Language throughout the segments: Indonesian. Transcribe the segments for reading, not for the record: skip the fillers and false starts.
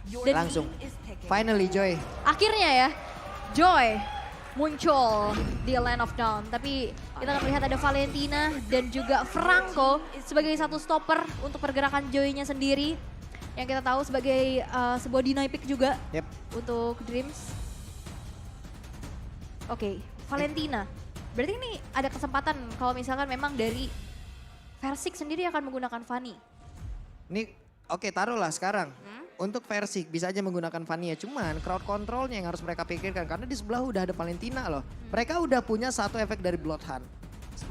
Dan Langsung. Finally Joy. akhirnya ya, Joy muncul di Land of Dawn. Tapi kita akan melihat ada Valentina dan juga Franco sebagai satu stopper untuk pergerakan Joy-nya sendiri. Yang kita tahu sebagai sebuah deny pick juga Yep. untuk Dreams. Oke, Valentina. Berarti ini ada kesempatan kalau misalkan memang dari Versik sendiri akan menggunakan Fanny. Ini oke taruhlah sekarang. Untuk Versik bisa aja menggunakan Vania. Cuman crowd controlnya yang harus mereka pikirkan. Karena di sebelah udah ada Valentina loh. Mereka udah punya satu efek dari Bloodhunt.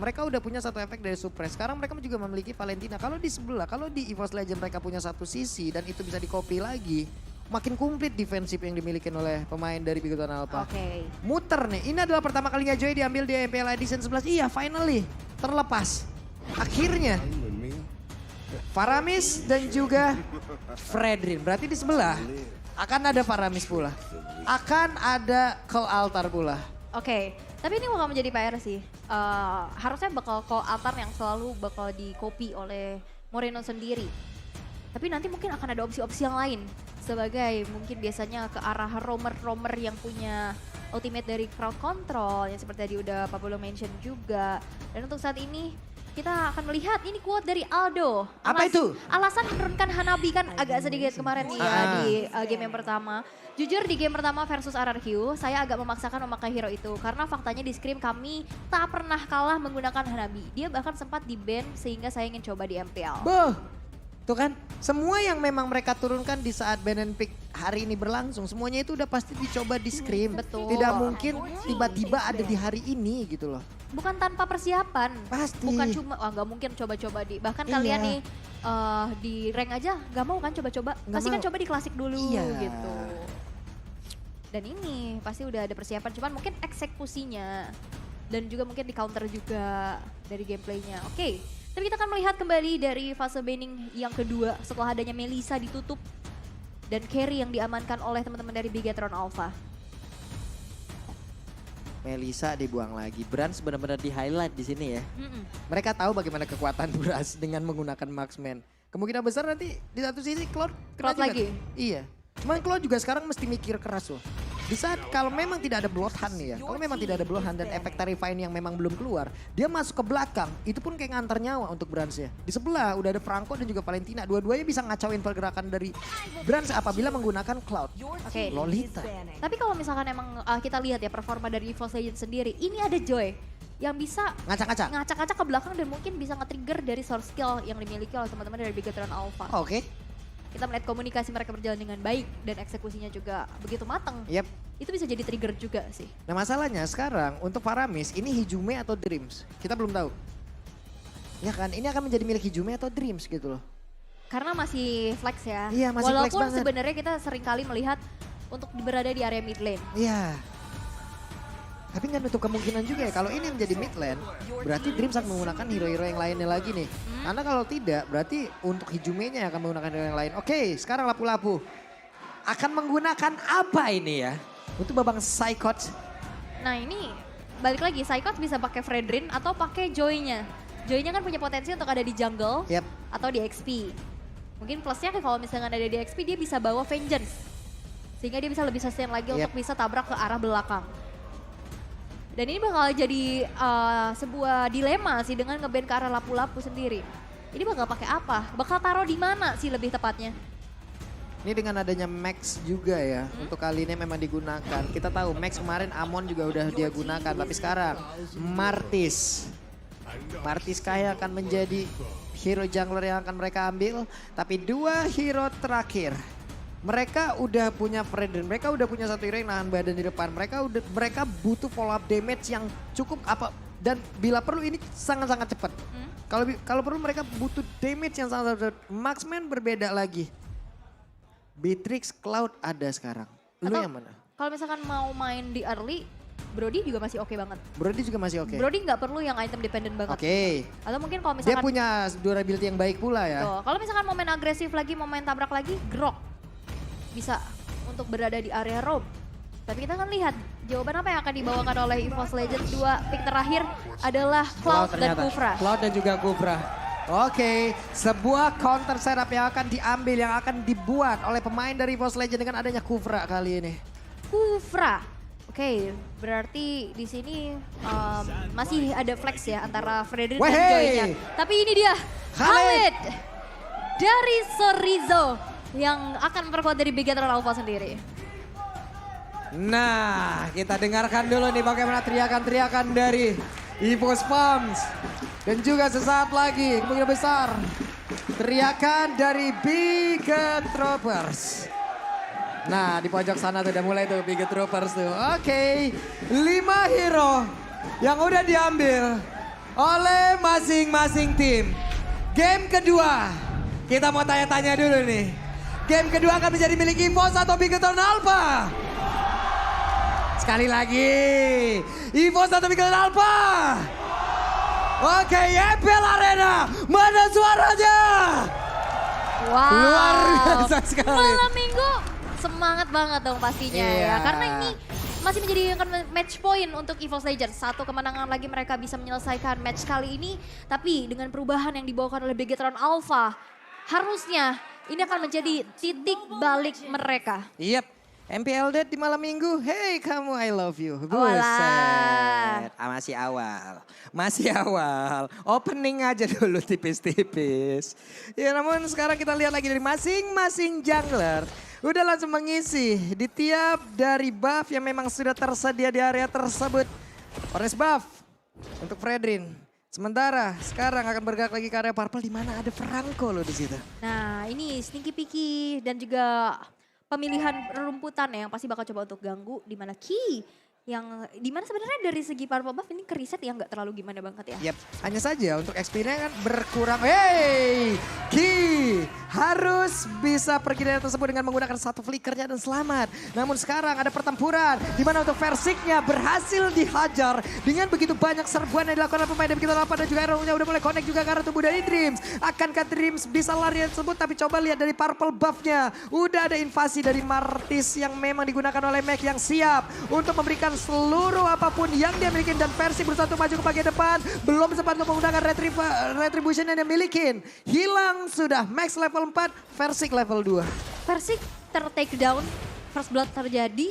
Mereka udah punya satu efek dari Suppress. Sekarang mereka juga memiliki Valentina. Kalau di sebelah, kalau di EVOS Legend mereka punya satu sisi dan itu bisa di-copy lagi. Makin komplit defensif yang dimiliki oleh pemain dari Bigoton Alpha. Oke. Muter nih, ini adalah pertama kalinya Joy diambil di MPL Edition 11. Iya finally, terlepas. Akhirnya. Faramis dan juga Fredrin. Berarti di sebelah akan ada Faramis pula. Akan ada Call Altar pula. Oke, tapi ini bakal menjadi PR sih. Harusnya bakal call altar yang selalu bakal di-copy oleh Moreno sendiri. Tapi nanti mungkin akan ada opsi-opsi yang lain. Sebagai mungkin biasanya ke arah roamer-roamer yang punya ultimate dari crowd control. Yang seperti tadi udah Pablo mention juga. Dan untuk saat ini kita akan melihat ini quote dari Aldo. Apa itu? Alasan menurunkan Hanabi kan agak sedikit kemarin nih ya di game yang pertama. Jujur di game pertama versus RRQ, saya agak memaksakan memakai hero itu. Karena faktanya di Scrim kami tak pernah kalah menggunakan Hanabi. Dia bahkan sempat di-ban sehingga saya ingin coba di MPL. Boh, tuh kan semua yang memang mereka turunkan di saat ban and pick hari ini berlangsung. Semuanya itu udah pasti dicoba di Scrim. Betul. Tidak mungkin tiba-tiba ada di hari ini gitu loh. Bukan tanpa persiapan. Pasti. Bukan cuma, nggak mungkin coba-coba di, bahkan Iya. kalian nih di rank aja nggak mau kan coba-coba. Nggak Pasti kan mau. coba di klasik dulu Iya. gitu. Dan ini pasti udah ada persiapan, cuman mungkin eksekusinya dan juga mungkin di counter juga dari gameplaynya. Oke, tapi kita akan melihat kembali dari fase banning yang kedua setelah adanya Melissa ditutup dan carry yang diamankan oleh teman-teman dari Bigetron Alpha. Melissa dibuang lagi. Brans benar-benar di highlight di sini ya. Mm-mm. Mereka tahu bagaimana kekuatan Brans dengan menggunakan marksman. Kemungkinan besar nanti di satu sisi Cloud kena Cloud juga. lagi? Iya. Cuman Cloud juga sekarang mesti mikir keras loh. Di saat kalau memang tidak ada Bloodhunt nih ya. Kalau memang tidak ada Bloodhunt dan efek Terrifying yang memang belum keluar. Dia masuk ke belakang. Itu pun kayak ngantar nyawa untuk Brans ya. Di sebelah udah ada Franco dan juga Valentina. Dua-duanya bisa ngacauin pergerakan dari Brans apabila menggunakan Cloud. Oke. Lolita. Tapi kalau misalkan emang kita lihat ya performa dari EVOS Legends sendiri, ini ada Joy yang bisa Ngacak-ngacak. ngacak-ngacak ke belakang dan mungkin bisa nge-trigger dari source skill yang dimiliki oleh teman-teman dari Bigetron Alpha. Oke. Kita melihat komunikasi mereka berjalan dengan baik dan eksekusinya juga begitu matang. Yep. Itu bisa jadi trigger juga sih. Nah masalahnya sekarang untuk Faramis ini Hijume atau Dreams? Kita belum tahu. Ya kan, ini akan menjadi milik Hijume atau Dreams gitu loh. Karena masih flex ya. Iya, masih flex Walaupun banget. sebenarnya kita sering kali melihat untuk berada di area mid lane. Iya. Tapi nggak nutup kemungkinan juga ya kalau ini menjadi mid lane, berarti Dreams akan menggunakan hero-hero yang lainnya lagi nih. Karena kalau tidak, berarti untuk Hijumenya yang akan menggunakan hero yang lain. Oke, sekarang lapu-lapu. Akan menggunakan apa ini ya? Untuk babang Psychot. Nah ini balik lagi, Psychot bisa pakai Fredrin atau pakai Joy-nya. Joy-nya kan punya potensi untuk ada di jungle Yap. atau di XP. Mungkin plusnya kalau misalnya ada di XP dia bisa bawa Vengeance. Sehingga dia bisa lebih sustain lagi untuk bisa tabrak ke arah belakang. Dan ini bakal jadi sebuah dilema sih dengan nge-ban ke arah lapu-lapu sendiri. Ini bakal pakai apa? Bakal taruh di mana sih lebih tepatnya? Ini dengan adanya Max juga ya, untuk kali ini memang digunakan. Kita tahu Max kemarin Amon juga udah dia gunakan, tapi sekarang Martis. Martis kayak akan menjadi hero jungler yang akan mereka ambil. Tapi dua hero terakhir. Mereka udah punya Fredrin, mereka udah punya satu hero yang nahan badan di depan. Mereka butuh follow up damage yang cukup apa dan bila perlu ini sangat-sangat cepat. Kalau perlu mereka butuh damage yang sangat cepat. Marksman berbeda lagi. Beatrix Cloud ada sekarang. Lu Atau- yang mana? Kalau misalkan mau main di early, Brody juga masih oke banget. Brody juga masih oke. Brody nggak perlu yang item dependent banget. Oke. Atau mungkin kalau Dia misalkan punya durability yang baik pula ya. tuh, kalau misalkan mau main agresif lagi, mau main tabrak lagi, Grok bisa untuk berada di area roam. Tapi kita akan lihat jawaban apa yang akan dibawakan oleh EVOS Legends 2 pick terakhir adalah Cloud dan ternyata. Kufra. Cloud dan juga Kufra. Oke, sebuah counter setup yang akan diambil, yang akan dibuat oleh pemain dari EVOS Legend dengan adanya Kufra kali ini. Kufra. Oke, berarti di sini masih ada flex ya antara Frederick dan Wehey! Joy-nya. Tapi ini dia, Khalid dari Chorizo yang akan memperkuat dari Bigetron Alpha sendiri. Nah, kita dengarkan dulu nih bagaimana teriakan-teriakan dari EVOS Farms. Dan juga sesaat lagi, kemungkinan besar, teriakan dari Bigetropers. Nah, di pojok sana tuh udah mulai tuh Bigetropers tuh. Oke, 5 hero yang udah diambil oleh masing-masing tim. Game kedua, kita mau tanya-tanya dulu nih. Game kedua akan menjadi milik EVOS atau Bigetron Alpha? Sekali lagi, EVOS atau Bigetron Alpha? Oke, YPL Arena, mana suaranya? Wow. Luar biasa sekali. Malam minggu semangat banget dong pastinya Iya. ya. Karena ini masih menjadi match point untuk EVOS Legends. Satu kemenangan lagi mereka bisa menyelesaikan match kali ini. Tapi dengan perubahan yang dibawakan oleh Bigetron Alpha, harusnya ini akan menjadi titik balik mereka. Yep. MPL Dead di malam minggu, hey kamu I love you. Walah. Buset. Masih awal, masih awal. Opening aja dulu tipis-tipis. Ya namun sekarang kita lihat lagi dari masing-masing jungler. Udah langsung mengisi di tiap dari buff yang memang sudah tersedia di area tersebut. Orange buff untuk Fredrin. Sementara sekarang akan bergerak lagi ke area purple di mana ada Franco loh di situ. Nah ini Stinky Piki dan juga pemilihan rumputan yang pasti bakal coba untuk ganggu di mana Ki yang dimana sebenarnya dari segi purple buff ini ke reset yang nggak terlalu gimana banget ya. Yap, hanya saja untuk XP-nya kan berkurang. Hey, Ki harus bisa pergi dari tersebut dengan menggunakan satu flickernya dan selamat. Namun sekarang ada pertempuran di mana untuk Versiknya berhasil dihajar dengan begitu banyak serbuan yang dilakukan oleh pemain dari Bigetron Alpha dan juga Hero-nya udah mulai connect juga ke arah tubuh dari Dreams. Akankah Dreams bisa lari dari tersebut? Tapi coba lihat dari purple buff-nya. Udah ada invasi dari Martis yang memang digunakan oleh Mac yang siap untuk memberikan seluruh apapun yang dia miliki dan Persik berusaha untuk maju ke bagian depan. Belum sempat untuk menggunakan retribution yang dia miliki. Hilang sudah Max level 4, Persik level 2. Persik ter-take down, first blood terjadi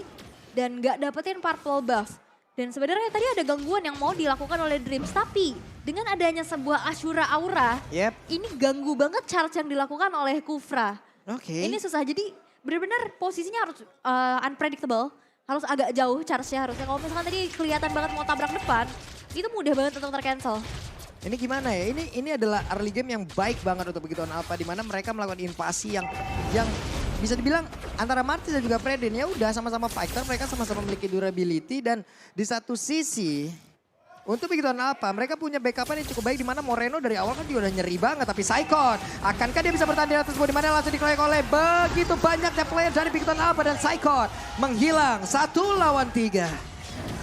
dan nggak dapetin purple buff. Dan sebenarnya tadi ada gangguan yang mau dilakukan oleh Dreams. Tapi dengan adanya sebuah Ashura Aura, ini ganggu banget charge yang dilakukan oleh Kufra. Oke. Ini susah jadi benar-benar posisinya harus unpredictable. Harus agak jauh charge-nya harusnya. Kalau misalkan tadi kelihatan banget mau tabrak depan, itu mudah banget untuk tercancel. Ini gimana ya? Ini adalah early game yang baik banget untuk Bigetron Alpha di mana mereka melakukan invasi yang bisa dibilang antara Martis dan juga Fredin ya udah sama-sama fighter, mereka sama-sama memiliki durability dan di satu sisi untuk Bigetron Alpha mereka punya backupan yang cukup baik di mana Moreno dari awal kan dia udah nyeri banget tapi Saikon akankah dia bisa bertahan di atas di mana langsung dikeroyok oleh begitu banyaknya player dari Bigetron Alpha dan Saikon menghilang 1 lawan 3.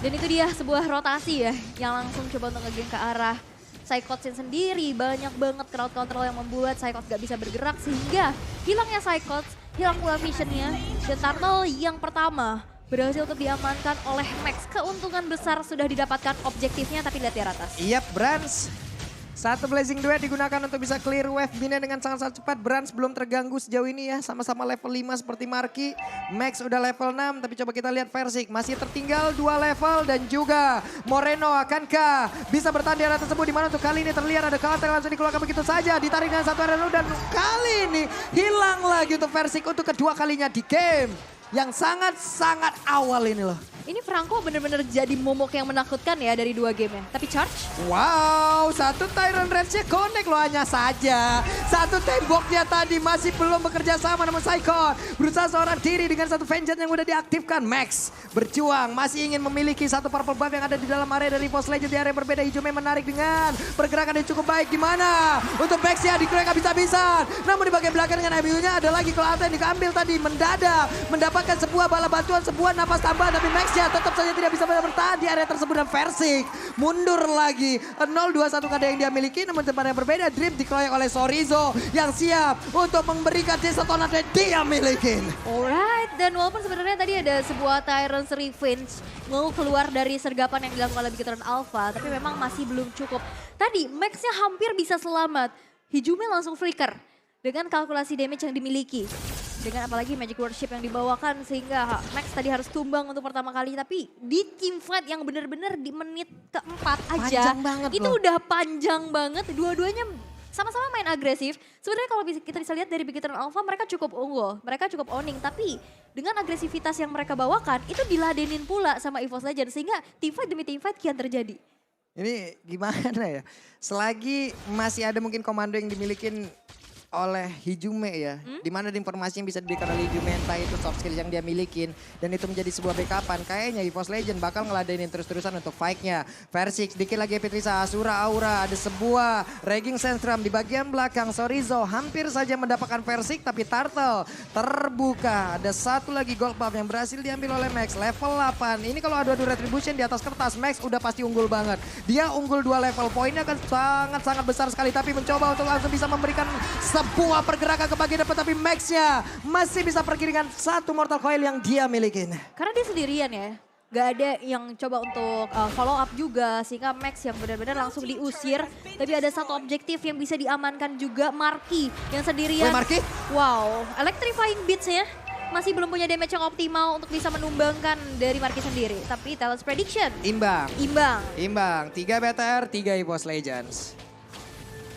Dan itu dia sebuah rotasi ya yang langsung coba untuk nge-game ke arah Saikot sendiri. Banyak banget crowd control yang membuat Saikot gak bisa bergerak sehingga hilangnya Saikot, hilang pula visionnya. Dan Turtle yang pertama berhasil untuk diamankan oleh Max. Keuntungan besar sudah didapatkan objektifnya tapi lihat di atas. Yap, Brans. Satu Blazing Duet digunakan untuk bisa clear wave Bina dengan sangat-sangat cepat. Brans belum terganggu sejauh ini ya. Sama-sama level 5 seperti Marky. Max udah level 6 tapi coba kita lihat Versik. Masih tertinggal 2 level dan juga Moreno akankah bisa bertahan di area tersebut. Dimana untuk kali ini terlihat ada counter langsung dikeluarkan begitu saja. Ditarik dengan satu area dan kali ini hilang lagi untuk Versik untuk kedua kalinya di game. Yang sangat-sangat awal ini loh. Ini Franco benar-benar jadi momok yang menakutkan ya dari 2 game ya. Tapi charge. Wow, satu Tyrant Rage-nya connect loh hanya saja. Satu temboknya tadi masih belum bekerja sama namun Saikon berusaha seorang diri dengan satu Vengeance yang udah diaktifkan. Max berjuang masih ingin memiliki satu purple buff yang ada di dalam area dari EVOS Legends di area berbeda. Hijaunya menarik dengan pergerakan yang cukup baik. Gimana? Untuk Max ya dikeroyok habis-habisan. Namun di bagian belakang dengan IBU-nya ada lagi kalau yang diambil tadi mendadak. Mendapatkan sebuah bala bantuan, sebuah napas tambahan tapi Max ya tetap saja tidak bisa bertahan di area tersebut dan Versik mundur lagi. 0-2-1 kada yang dia miliki namun tempat yang berbeda Dream dikeroyok oleh Chorizo yang siap untuk memberikan Desatonan yang dia miliki. Alright, dan walaupun sebenarnya tadi ada sebuah Tyrant's Revenge mau keluar dari sergapan yang dilakukan oleh Bigetron Alpha, tapi memang masih belum cukup. Tadi Max-nya hampir bisa selamat. Hijume langsung flicker dengan kalkulasi damage yang dimiliki. Dengan apalagi Magic Worship yang dibawakan sehingga Max tadi harus tumbang untuk pertama kali. Tapi di team fight yang benar-benar di menit keempat aja. Panjang banget itu loh. udah panjang banget. Dua-duanya sama-sama main agresif. Sebenarnya kalau kita bisa lihat dari Bigetron Alpha mereka cukup unggul. Mereka cukup owning. Tapi dengan agresivitas yang mereka bawakan itu diladenin pula sama EVOS Legends. Sehingga team fight demi team fight kian terjadi. Ini gimana ya? Selagi masih ada mungkin komando yang dimiliki oleh Hijume ya. Dimana informasi yang bisa diberikan oleh Hijume entah itu soft skill yang dia milikin. Dan itu menjadi sebuah backupan. Kayaknya EVOS Legend bakal ngeladenin terus-terusan untuk fight-nya. Versix, dikit lagi Petrisa, Asura, Aura. Ada sebuah Raging Sandstrom di bagian belakang. Sorizo hampir saja mendapatkan Versix tapi Turtle terbuka. Ada satu lagi gold buff yang berhasil diambil oleh Max. Level 8. Ini kalau adu-adu retribution di atas kertas Max udah pasti unggul banget. Dia unggul 2 level. Poinnya akan sangat-sangat besar sekali. Tapi mencoba untuk langsung bisa memberikan sebuah pergerakan ke bagian depan, tapi Max-nya masih bisa pergi dengan satu Mortal Coil yang dia milikin. Karena dia sendirian ya. Gak ada yang coba untuk follow up juga sehingga Max yang benar-benar langsung diusir. Tapi ada satu objektif yang bisa diamankan juga, Marky yang sendirian. Marky? Wow, Electrifying Beats-nya masih belum punya damage yang optimal untuk bisa menumbangkan dari Marky sendiri. Tapi Talents Prediction. Imbang. Imbang. 3 BTR, 3 EVOS Legends.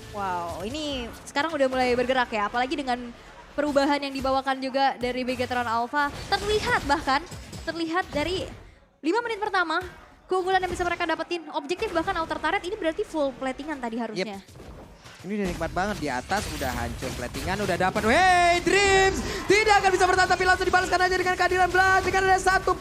Wow, ini sekarang udah mulai bergerak ya. Apalagi dengan perubahan yang dibawakan juga dari Bigetron Alpha. Terlihat dari 5 menit pertama. Keunggulan yang bisa mereka dapetin. Objektif bahkan outer turret ini berarti full platingan tadi harusnya. Ini udah nikmat banget, di atas udah hancur platingan, udah dapat. Hey Dreams, tidak akan bisa bertahan tapi langsung dibalaskan aja dengan kehadiran Blast. Dengan ada satu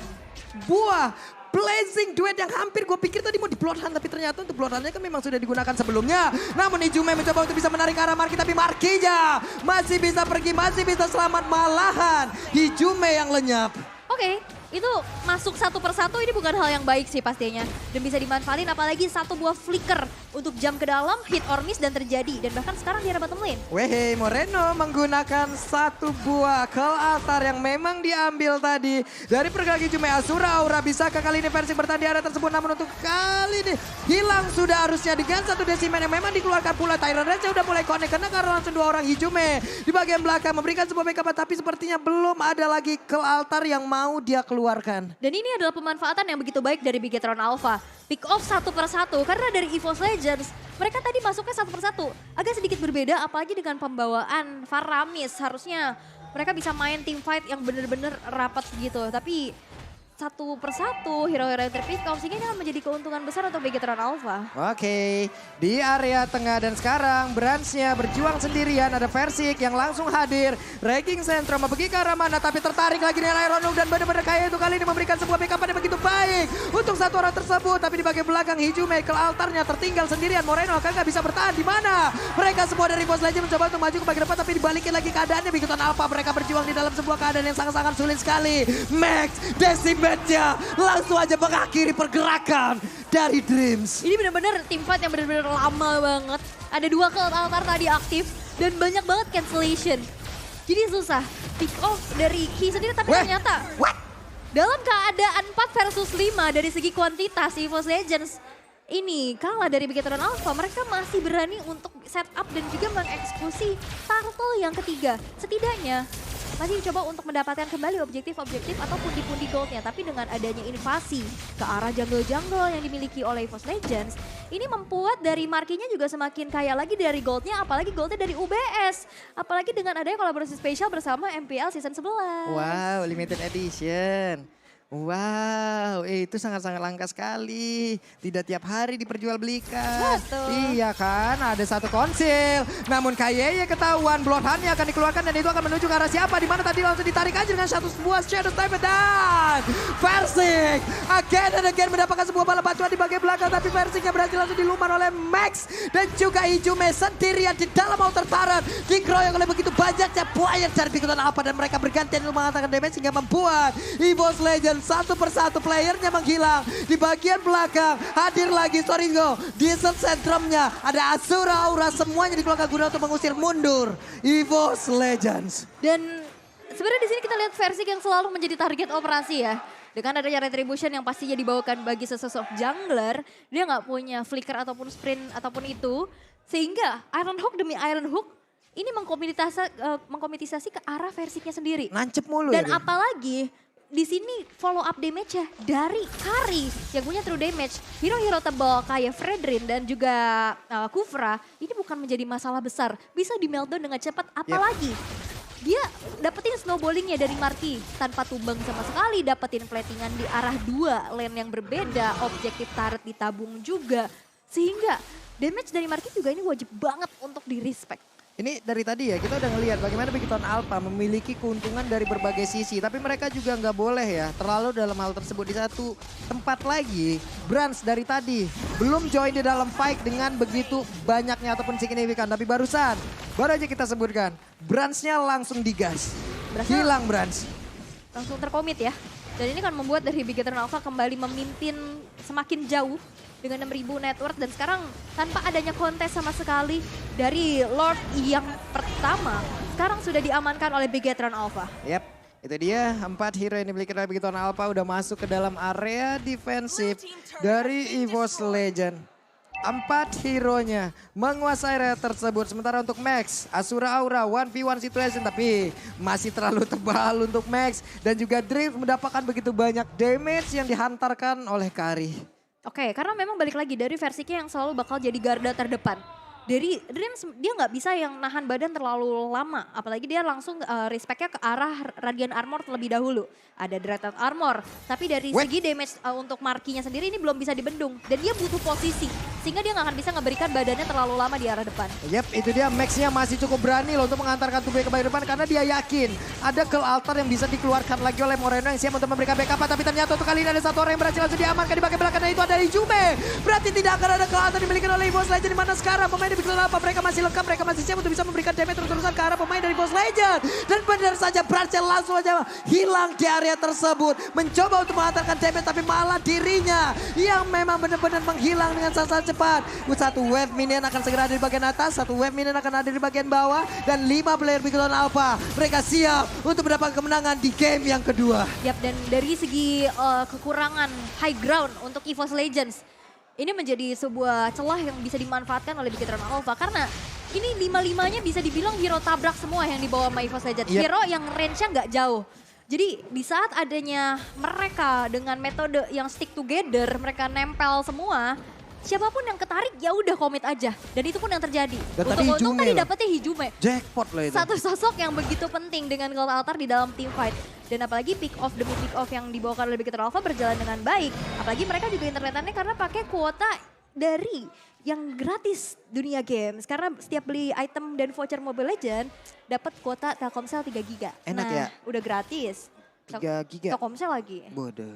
buah Blazing Duet yang hampir gue pikir tadi mau di Bloodhound, tapi ternyata untuk Bloodhound-nya kan memang sudah digunakan sebelumnya. Namun Hijume mencoba untuk bisa menarik arah Marky, tapi Marky-nya masih bisa pergi, masih bisa selamat, malahan Hijume yang lenyap. Oke, itu masuk satu persatu ini bukan hal yang baik sih pastinya. Dan bisa dimanfaatin apalagi satu buah flicker untuk jump ke dalam, hit or miss dan terjadi. Dan bahkan sekarang di arah bottom lane. Wehey, Moreno menggunakan satu buah Call Altar yang memang diambil tadi dari pergerakan Hijume. Asura, Aura bisakah kali ini versi bertahan di area tersebut, namun untuk kali ini hilang sudah harusnya dengan satu desimen yang memang dikeluarkan pula. Tyrant Range udah mulai connect karena langsung 2 orang Hijume di bagian belakang memberikan sebuah backup, tapi sepertinya belum ada lagi Call Altar yang mau dia keluarkan. Dan ini adalah pemanfaatan yang begitu baik dari Bigetron Alpha. Pick off satu persatu karena dari EVOS Legends mereka tadi masuknya satu persatu. Agak sedikit berbeda apalagi dengan pembawaan Faramis. Harusnya mereka bisa main team fight yang benar-benar rapat gitu. Tapi satu persatu hero-hero yang terpick off sehingga ini akan menjadi keuntungan besar untuk Bigetron Alpha. Oke, di area tengah dan sekarang Branch-nya berjuang sendirian. Ada Versix yang langsung hadir. Raging Sentrum pergi ke arah mana tapi tertarik lagi dengan Iron Hook dan benar-benar kayak itu kali ini memberikan sebuah backup yang begitu baik untuk satu orang tersebut. Tapi di bagian belakang Hijume ke altarnya tertinggal sendirian. Moreno kan nggak bisa bertahan di mana. Mereka semua dari EVOS Legends mencoba untuk maju ke bagian depan tapi dibalikin lagi keadaannya. Bigetron Alpha mereka berjuang di dalam sebuah keadaan yang sangat-sangat sulit sekali. Max Decimetnya langsung aja mengakhiri pergerakan dari Dreams. Ini benar-benar tim fight yang benar-benar lama banget. Ada 2 Cult Altar tadi aktif dan banyak banget cancellation. Jadi susah pick off dari Ki sendiri tapi ternyata dalam keadaan 4 versus 5 dari segi kuantitas EVOS Legends ini kalah dari Bigetron Alpha. Mereka masih berani untuk setup dan juga mengeksekusi turtle yang ketiga. Setidaknya masih coba untuk mendapatkan kembali objektif-objektif atau pundi-pundi goldnya. Tapi dengan adanya invasi ke arah jungle-jungle yang dimiliki oleh EVOS Legends, ini membuat dari Marky-nya juga semakin kaya lagi dari goldnya, apalagi goldnya dari UBS. Apalagi dengan adanya kolaborasi spesial bersama MPL Season 11. Wow, limited edition. Wow, itu sangat-sangat langka sekali. Tidak tiap hari diperjualbelikan. Betul. Iya kan, ada satu konsil. Namun kayaknya ketahuan Bloodhound-nya akan dikeluarkan dan itu akan menuju ke arah siapa. Di mana tadi langsung ditarik aja dengan satu sebuah Shadow Sniper dan Versix again mendapatkan sebuah bala bantuan di bagian belakang. Tapi Versix-nya berhasil langsung diluman oleh Max dan juga Hijume sendirian di dalam outer turret. Dikeroyok oleh begitu banyaknya player dari Bigetron Alpha dan mereka bergantian mengatakan damage hingga membuat EVOS Legends satu persatu playernya menghilang. Di bagian belakang hadir lagi Sorizo. Di sentrumnya ada Asura, Aura, semuanya dikeluarkan guna untuk mengusir mundur EVOS Legends. Dan sebenarnya di sini kita lihat Versix yang selalu menjadi target operasi ya. Dengan adanya Retribution yang pastinya dibawakan bagi sesosok jungler, dia nggak punya flicker ataupun sprint ataupun itu. Sehingga Iron Hook demi Iron Hook ini mengkomitisasi ke arah versinya sendiri. Nancep mulu Dan ya dia. apalagi di sini follow up damage-nya dari Kari yang punya true damage. Hero-hero tebal kayak Fredrin dan juga Kufra ini bukan menjadi masalah besar. Bisa di meltdown dengan cepat, apalagi dia dapetin snowballingnya dari Marky tanpa tumbang sama sekali, dapetin platingan di arah 2 lane yang berbeda, objektif turret ditabung juga. Sehingga damage dari Marky juga ini wajib banget untuk di respect. Ini dari tadi ya kita udah ngelihat bagaimana Bigiton Alpha memiliki keuntungan dari berbagai sisi. Tapi mereka juga nggak boleh ya terlalu dalam hal tersebut. Di satu tempat lagi, Brans dari tadi belum join di dalam fight dengan begitu banyaknya ataupun signifikan. Tapi baru aja kita sebutkan, Bransnya langsung digas. Hilang Brans. Langsung terkomit ya. Dan ini kan membuat dari Bigetron Alpha kembali memimpin semakin jauh dengan 6.000 net worth. Dan sekarang tanpa adanya kontes sama sekali dari Lord yang pertama, sekarang sudah diamankan oleh Bigetron Alpha. Yap, itu dia 4 hero yang dimiliki oleh Bigiton Alpha udah masuk ke dalam area defensif dari EVOS Legend. 4 hero-nya menguasai area tersebut. Sementara untuk Max, Asura Aura 1v1 situation tapi masih terlalu tebal untuk Max. Dan juga Drift mendapatkan begitu banyak damage yang dihantarkan oleh Kari. Oke, karena memang balik lagi dari versinya yang selalu bakal jadi garda terdepan. Dari Dreams dia nggak bisa yang nahan badan terlalu lama. Apalagi dia langsung respect-nya ke arah Radiant Armor terlebih dahulu. Ada Dreaded Armor. Tapi dari segi damage untuk Markinya sendiri ini belum bisa dibendung. Dan dia butuh posisi. Sehingga dia nggak akan bisa ngeberikan badannya terlalu lama di arah depan. Yap, itu dia Max-nya masih cukup berani loh untuk mengantarkan Tubey ke bagian depan. Karena dia yakin ada kill altar yang bisa dikeluarkan lagi oleh Moreno yang siap untuk memberikan backup. Tapi ternyata untuk kali ini ada satu orang yang berhasil langsung diamankan di bagian belakang. Dan itu ada Ijume. Berarti tidak akan ada kill altar dimiliki oleh EVOS Legend. Dimana sekarang pemain Bigiton Alpha mereka masih lengkap, mereka masih siap untuk bisa memberikan damage terus-terusan ke arah pemain dari EVOS Legend. Dan benar saja Brance langsung aja hilang di area tersebut. Mencoba untuk mengantarkan damage tapi malah dirinya yang memang benar-benar menghilang dengan sangat cepat. Satu wave minion akan segera ada di bagian atas, satu wave minion akan ada di bagian bawah. Dan 5 player Bigiton Alpha mereka siap untuk mendapatkan kemenangan di game yang kedua. Yap, dan dari segi kekurangan high ground untuk EVOS Legends. Ini menjadi sebuah celah yang bisa dimanfaatkan oleh Bigetron Alpha. Karena ini 5-5-nya bisa dibilang hero tabrak semua yang dibawa sama EVOS Legends. Yep. Hero yang range-nya nggak jauh. Jadi di saat adanya mereka dengan metode yang stick together, mereka nempel semua. Siapapun yang ketarik ya udah komit aja. Dan itu pun yang terjadi. Dan tadi Untung Hijume tadi loh. dapetnya Hijume. Jackpot loh itu. Satu sosok yang begitu penting dengan Gold Altar di dalam team fight. Dan apalagi pick off demi pick off yang dibawakan oleh Bigetron Alpha berjalan dengan baik. Apalagi mereka juga internetannya karena pakai kuota dari yang gratis dunia games. Karena setiap beli item dan voucher Mobile Legends dapat kuota Telkomsel 3 GB. Enak nah, ya? Udah gratis. 3 giga. Telkomsel lagi. Bodoh.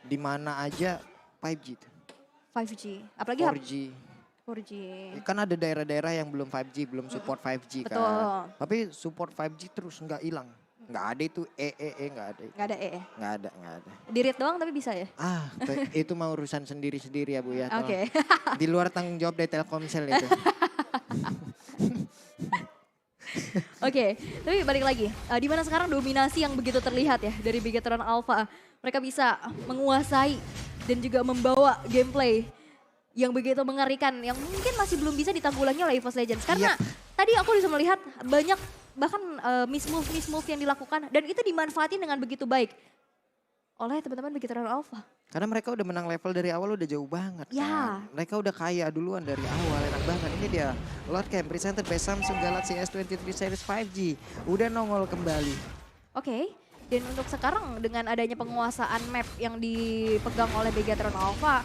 Di mana aja 5G tuh. 5G. Apalagi 4G. 4G. Kan ada daerah-daerah yang belum 5G, belum support 5G kan. Betul. Tapi support 5G terus nggak hilang. Nggak ada itu nggak ada. Gak ada Nggak ada. Di-read doang tapi bisa ya? Itu mau urusan sendiri-sendiri ya Bu ya. Oke. Di luar tanggung jawab dari Telkomsel itu. Oke, tapi balik lagi. Di mana sekarang dominasi yang begitu terlihat ya dari Bigetron Alpha. Mereka bisa menguasai dan juga membawa gameplay yang begitu mengerikan. Yang mungkin masih belum bisa ditanggulangi oleh EVOS Legends. Karena tadi aku bisa melihat banyak bahkan miss-move yang dilakukan. Dan itu dimanfaatin dengan begitu baik oleh teman-teman Bigetron Alpha. Karena mereka udah menang level dari awal udah jauh banget Ya. kan. Mereka udah kaya duluan dari awal, enak banget. Ini dia Lord Camp presented by Samsung Galaxy S23 series 5G. Udah nongol kembali. Oke, dan untuk sekarang dengan adanya penguasaan map yang dipegang oleh Bigetron Alpha,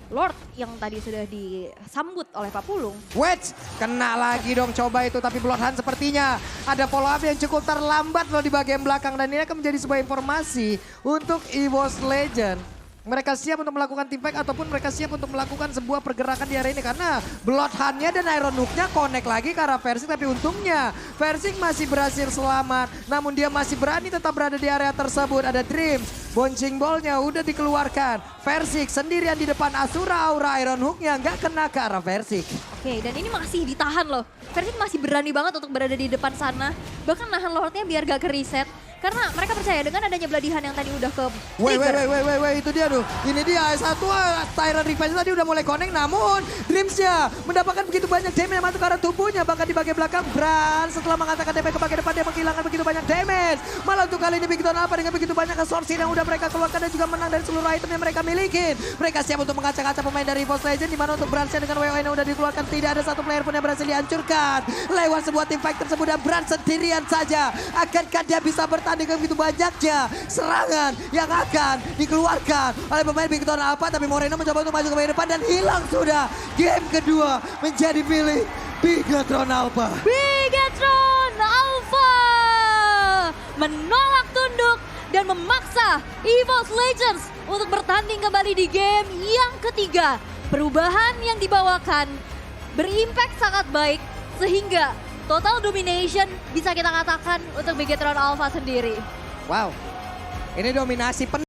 Lord yang tadi sudah disambut oleh Pak Pulung. Wait, kena lagi dong coba itu. Tapi Bloodhound sepertinya ada follow up yang cukup terlambat loh di bagian belakang. Dan ini akan menjadi sebuah informasi untuk EVOS Legend. Mereka siap untuk melakukan team fight ataupun mereka siap untuk melakukan sebuah pergerakan di area ini. Karena Bloodhound-nya dan Iron Hook-nya connect lagi ke arah Versing. Tapi untungnya Versing masih berhasil selamat. Namun dia masih berani tetap berada di area tersebut. Ada Dreams, bouncing ball-nya udah dikeluarkan. Versing sendirian di depan Asura Aura. Iron Hook-nya nggak kena ke arah Versing. Oke, dan ini masih ditahan loh. Versing masih berani banget untuk berada di depan sana. Bahkan nahan Lordnya biar gak ke reset. Karena mereka percaya dengan adanya Bladihan yang tadi udah ke Wait, trigger. itu dia tuh. Ini dia S1 Tyrant Revenge tadi udah mulai connect, namun Dreamsnya mendapatkan begitu banyak damage yang masuk ke arah tubuhnya. Bahkan di bagian belakang Bran setelah mengatakan damage ke bagian depan dia menghilangkan begitu banyak damage. Malah untuk kali ini Big Don Alpha dengan begitu banyak resource yang udah mereka keluarkan dan juga menang dari seluruh item yang mereka miliki. Mereka siap untuk mengacak-acak pemain dari Evo's Legend, di mana untuk Bransnya dengan WON yang udah dikeluarkan tidak ada satu player pun yang berhasil dihancurkan lewat sebuah team fight tersebut, dan Bran sendirian saja. Akankah dia bisa bertanding dengan begitu banyaknya serangan yang akan dikeluarkan oleh pemain Big Don Alpha, tapi Moreno mencoba untuk maju ke bagian depan dan hilang sudah. Game kedua menjadi milik Bigatron Alpha. Bigatron Alpha menolak tunduk dan memaksa EVOS Legends untuk bertanding kembali di game yang ketiga. Perubahan yang dibawakan berimpact sangat baik sehingga total domination bisa kita katakan untuk Bigatron Alpha sendiri. Wow, ini dominasi penuh.